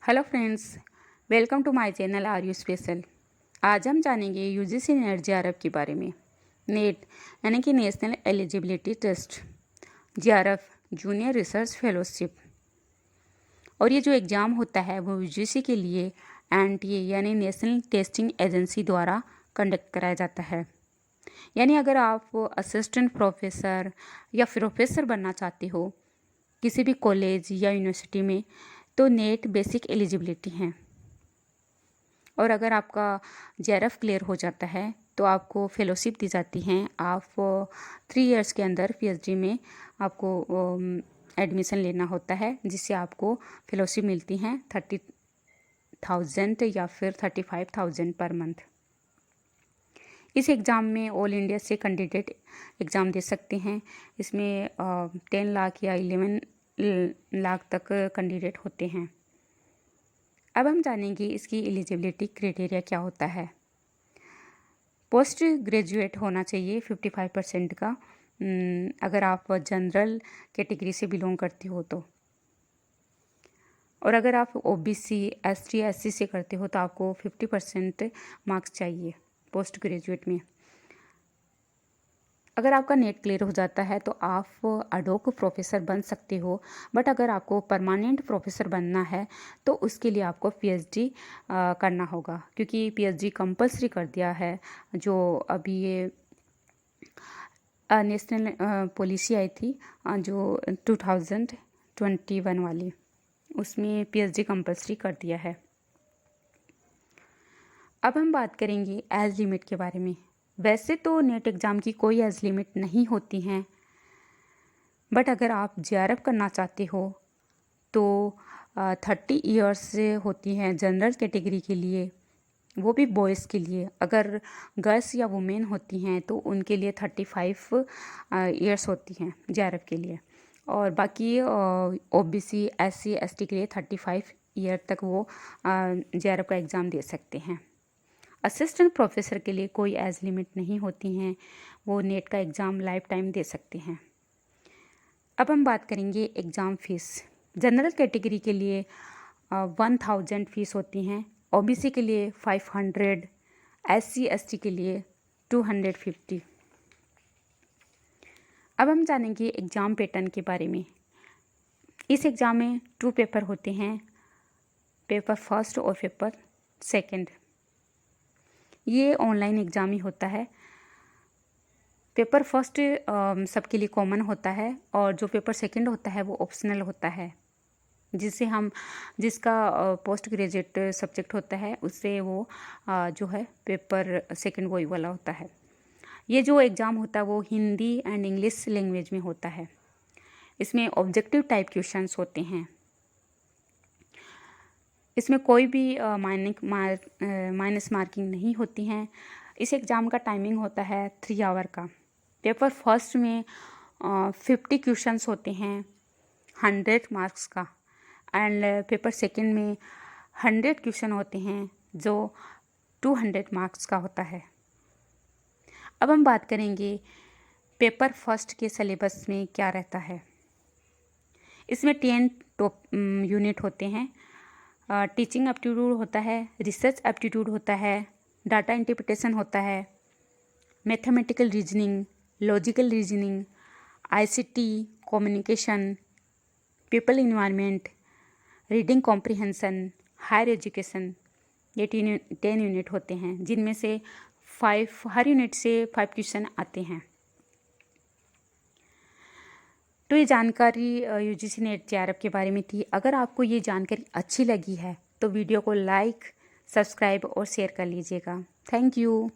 Hello friends, welcome to my channel are you special. आज हम जानेंगे यूजीसी नेट जेआरएफ के बारे में। नेट यानी कि national eligibility test, JRF junior research fellowship. और ये जो एग्ज़ाम होता है वो यूजीसी के लिए एनटीए यानी नेशनल टेस्टिंग एजेंसी द्वारा कंडक्ट कराया जाता है। यानी अगर आप असिस्टेंट प्रोफेसर या प्रोफेसर बनना चाहते हो किसी भी कॉलेज या यूनिवर्सिटी में, तो नेट बेसिक एलिजिबिलिटी है। और अगर आपका जेआरएफ क्लियर हो जाता है तो आपको फेलोशिप दी जाती हैं। आप 3 इयर्स के अंदर पीएचडी में आपको एडमिशन लेना होता है, जिससे आपको फेलोशिप मिलती हैं 30,000 या फिर 35,000 पर मंथ। इस एग्ज़ाम में ऑल इंडिया से कैंडिडेट एग्ज़ाम दे सकते हैं। इसमें 10 लाख या 11 लाख तक कैंडिडेट होते हैं। अब हम जानेंगे इसकी एलिजिबिलिटी क्राइटेरिया क्या होता है। पोस्ट ग्रेजुएट होना चाहिए 55% का, अगर आप जनरल कैटेगरी से बिलोंग करते हो तो। और अगर आप ओबीसी, एसटी, एससी से करते हो तो आपको 50% मार्क्स चाहिए पोस्ट ग्रेजुएट में। अगर आपका नेट क्लियर हो जाता है तो आप अडोक प्रोफेसर बन सकते हो। बट अगर आपको परमानेंट प्रोफेसर बनना है तो उसके लिए आपको पीएचडी करना होगा, क्योंकि पीएचडी कंपलसरी कर दिया है। जो अभी ये नेशनल पॉलिसी आई थी जो 2021 वाली, उसमें पीएचडी कंपलसरी कर दिया है। अब हम बात करेंगे एज लिमिट के बारे में। वैसे तो नेट एग्ज़ाम की कोई एज लिमिट नहीं होती हैं, बट अगर आप जेआरएफ करना चाहते हो तो 30 इयर्स से होती हैं जनरल कैटेगरी के लिए, वो भी बॉयज़ के लिए। अगर गर्ल्स या वुमेन होती हैं तो उनके लिए 35 इयर्स होती हैं जेआरएफ के लिए। और बाकी ओबीसी, एससी, एसटी के लिए 35 ईयर तक वो जेआरएफ का एग्ज़ाम दे सकते हैं। असिस्टेंट प्रोफेसर के लिए कोई एज लिमिट नहीं होती हैं, वो नेट का एग्ज़ाम लाइफ टाइम दे सकते हैं। अब हम बात करेंगे एग्ज़ाम फ़ीस। जनरल कैटेगरी के लिए 1000 फ़ीस होती हैं, ओबीसी के लिए 500, एससी एसटी के लिए 250। अब हम जानेंगे एग्ज़ाम पैटर्न के बारे में। इस एग्ज़ाम में 2 पेपर होते हैं, पेपर फर्स्ट और पेपर सेकंड। ये ऑनलाइन एग्ज़ाम ही होता है। पेपर फर्स्ट सबके लिए कॉमन होता है, और जो पेपर सेकंड होता है वो ऑप्शनल होता है, जिसका पोस्ट ग्रेजुएट सब्जेक्ट होता है उससे वो जो है पेपर सेकंड वही वाला होता है। ये जो एग्ज़ाम होता है वो हिंदी एंड इंग्लिश लैंग्वेज में होता है। इसमें ऑब्जेक्टिव टाइप क्वेश्चंस होते हैं। इसमें कोई भी माइनस मार्किंग नहीं होती हैं। इस एग्ज़ाम का टाइमिंग होता है 3 आवर का। पेपर फर्स्ट में 50 क्वेश्चंस होते हैं 100 मार्क्स का, एंड पेपर सेकंड में 100 क्वेश्चन होते हैं जो 200 मार्क्स का होता है। अब हम बात करेंगे पेपर फर्स्ट के सिलेबस में क्या रहता है। इसमें 10 टॉप यूनिट होते हैं। टीचिंग एप्टीट्यूड होता है, रिसर्च एप्टीट्यूड होता है, डाटा इंटरप्रिटेशन होता है, mathematical reasoning, logical reasoning, ICT, communication, people environment, reading comprehension, higher education. ये 10 यूनिट होते हैं, जिनमें से 5 हर यूनिट से 5 क्वेश्चन आते हैं। तो ये जानकारी यूजीसी नेट जेआरएफ के बारे में थी। अगर आपको ये जानकारी अच्छी लगी है तो वीडियो को लाइक, सब्सक्राइब और शेयर कर लीजिएगा। Thank you.